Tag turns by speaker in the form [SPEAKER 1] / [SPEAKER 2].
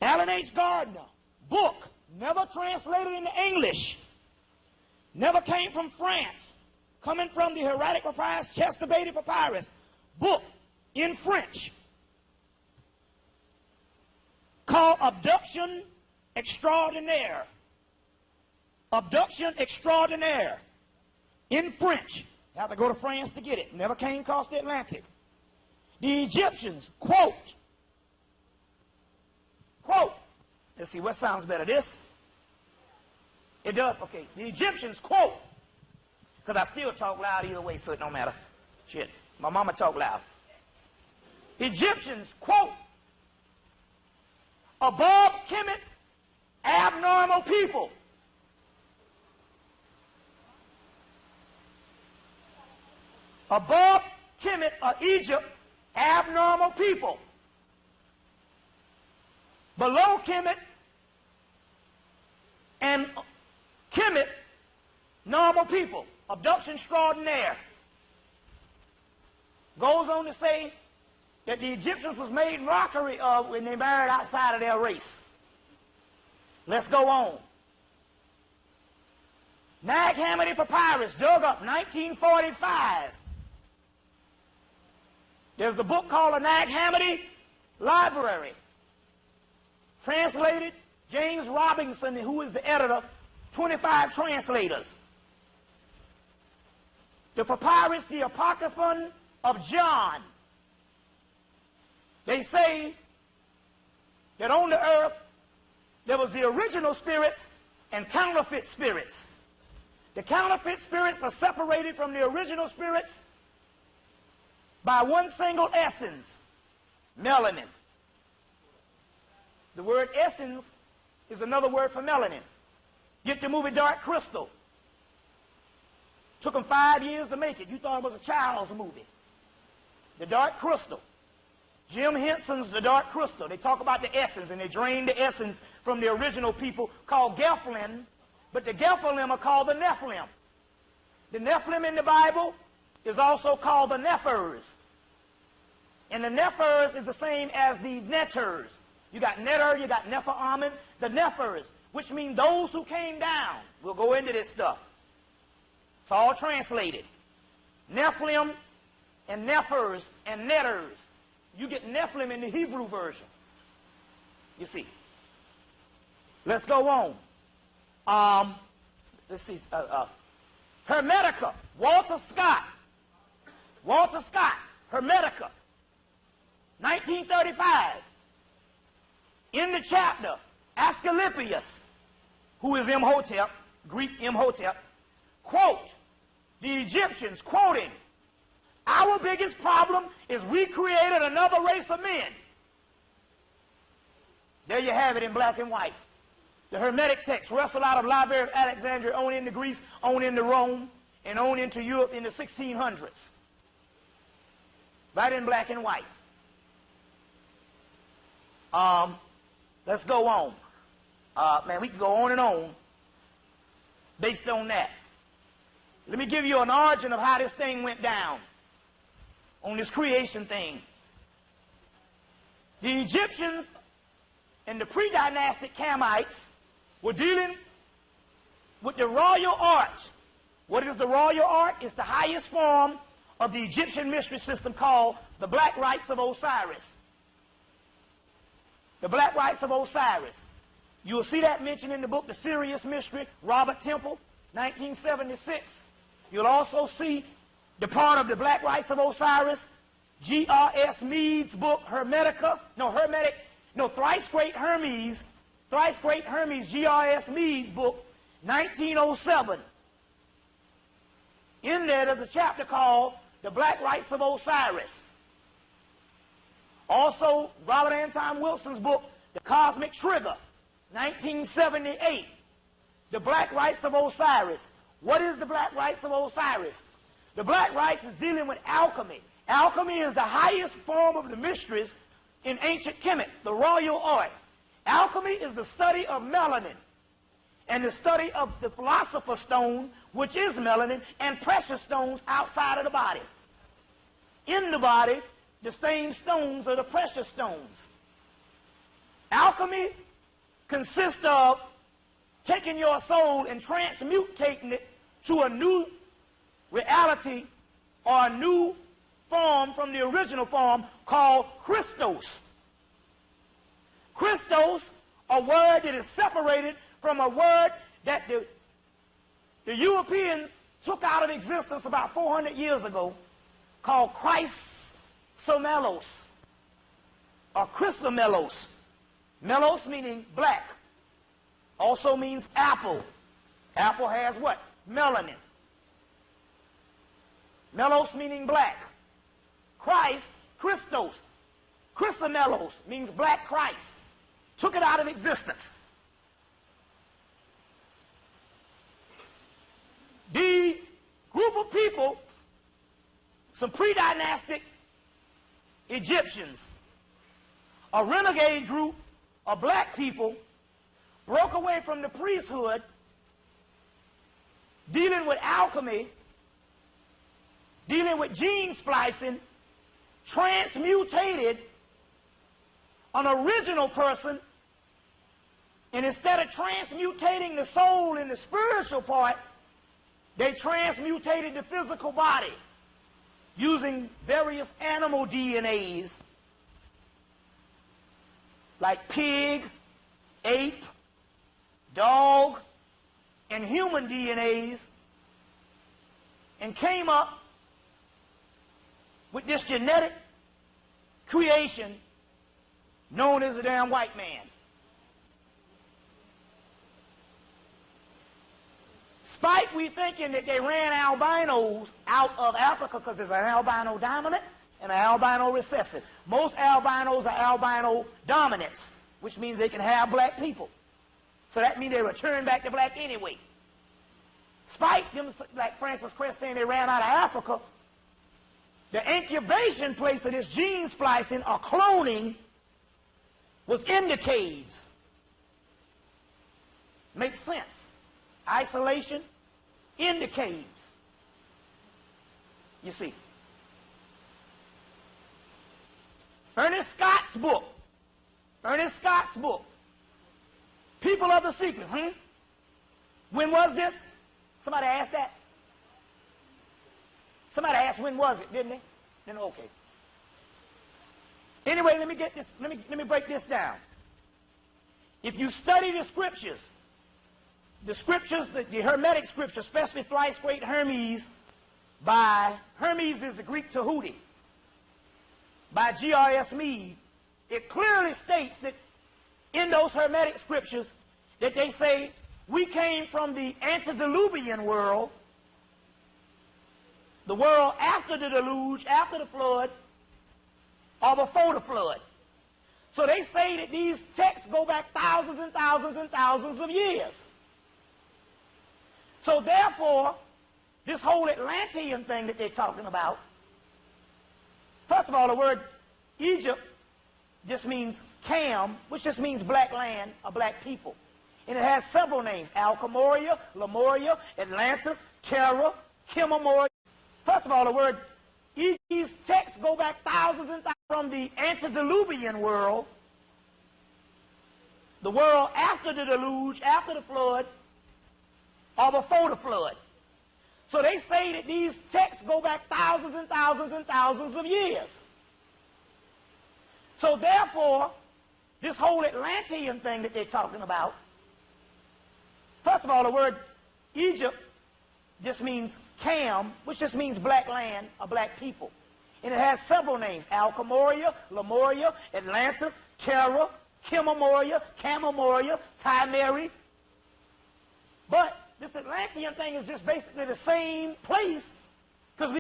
[SPEAKER 1] Alan H. Gardner, book, never translated into English, never came from France, coming from the Hieratic Papyrus, Chester-Beatty Papyrus, book in French, called Abduction Extraordinaire. Abduction Extraordinaire in French. You have to go to France to get it. Never came across the Atlantic. The Egyptians, quote, let's see, what sounds better, this? It does, okay. The Egyptians, quote, because I still talk loud either way, so it don't matter. Shit, my mama talk loud. Egyptians, quote, above Kemet, abnormal people. Above Kemet or Egypt, abnormal people. Below Kemet and Kemet, normal people. Abduction extraordinaire. Goes on to say that the Egyptians was made mockery of when they married outside of their race. Let's go on. Nag Hammadi Papyrus, dug up 1945. There's a book called the Nag Hammadi Library. Translated, James Robinson, who is the editor, 25 translators. The Papyrus, the Apocryphon of John. They say that on the earth there was the original spirits and counterfeit spirits. The counterfeit spirits are separated from the original spirits by one single essence, melanin. The word essence is another word for melanin. Get the movie Dark Crystal. Took them 5 years to make it. You thought it was a child's movie. The Dark Crystal. Jim Henson's The Dark Crystal. They talk about the essence, and they drain the essence from the original people called Nephilim, but the Nephilim are called the Nephilim. The Nephilim in the Bible is also called the Nephers. And the Nephers is the same as the Netters. You got Netter, you got Nepha-Amen, the Nephers, which mean those who came down. We'll go into this stuff. It's all translated. Nephilim and Nephers and Netters. You get Nephilim in the Hebrew version. You see. Let's go on. Let's see. Hermetica. Walter Scott. Walter Scott. Hermetica. 1935. In the chapter, Asclepius, who is Imhotep, Greek Imhotep, quote, the Egyptians, quoting, our biggest problem is we created another race of men. There you have it in black and white. The Hermetic text wrestled out of the Library of Alexandria on into Greece, on into Rome, and on into Europe in the 1600s. Right in black and white. Let's go on. Man, we can go on and on based on that. Let me give you an origin of how this thing went down on this creation thing. The Egyptians and the pre-dynastic Kamites were dealing with the royal art. What is the royal art? It's the highest form of the Egyptian mystery system called the Black Rites of Osiris. The Black Rites of Osiris. You'll see that mentioned in the book, The Sirius Mystery, Robert Temple, 1976. You'll also see the part of the Black Rites of Osiris, G.R.S. Mead's book, Thrice Great Hermes, G.R.S. Mead's book, 1907. In there, there's a chapter called The Black Rites of Osiris. Also, Robert Anton Wilson's book, The Cosmic Trigger, 1978. The Black Rites of Osiris. What is the Black Rites of Osiris? The Black Rites is dealing with alchemy. Alchemy is the highest form of the mysteries in ancient Kemet, the royal art. Alchemy is the study of melanin and the study of the philosopher's stone, which is melanin, and precious stones outside of the body. In the body, the same stones are the precious stones. Alchemy consists of taking your soul and transmutating it to a new reality or a new form from the original form called Christos. Christos, a word that is separated from a word that the Europeans took out of existence about 400 years ago, called Chrysomelos, or Chrysomelos. Melos meaning black. Also means apple. Apple has what? Melanin. Melos meaning black. Christos. Chrysomelos means black Christ. Took it out of existence. The group of people, some pre-dynastic Egyptians, a renegade group of black people, broke away from the priesthood, dealing with alchemy, dealing with gene splicing, transmutated an original person, and instead of transmutating the soul in the spiritual part, they transmutated the physical body using various animal DNAs like pig, ape, dog, and human DNAs, and came up with this genetic creation known as the damn white man. Spite we thinking that they ran albinos out of Africa because there's an albino dominant and an albino recessive. Most albinos are albino dominants, which means they can have black people. So that means they return back to black anyway. Spite them, like Francis Crest saying they ran out of Africa, the incubation place of this gene splicing or cloning was in the caves. Makes sense. Isolation in the caves. You see. Ernest Scott's book, People of the Secret, When was this? Somebody asked that? Somebody asked when was it, didn't they? Then okay. Anyway, let me get this, let me break this down. If you study the scriptures, the Hermetic scriptures, especially thrice great Hermes, Hermes is the Greek Tahuti, by G.R.S. Mead, it clearly states that in those Hermetic scriptures that they say we came from the antediluvian world, the world after the deluge, after the flood, or before the flood. So they say that these texts go back thousands and thousands and thousands of years. So therefore, this whole Atlantean thing that they're talking about, first of all, the word Egypt just means Cam, which just means black land or black people. And it has several names: Alchemoria, Lemuria, Atlantis, Terra, Chemomoria. First of all, the word, these texts go back thousands and thousands from the antediluvian world, the world after the deluge, after the flood, or before the flood. So they say that these texts go back thousands and thousands and thousands of years. So therefore, this whole Atlantean thing that they're talking about, first of all, the word Egypt just means Cam, which just means black land or black people. And it has several names: Alchemoria, Lemuria, Atlantis, Terra, Chemomoria, Camomoria, Timeri. But this Atlantean thing is just basically the same place, because we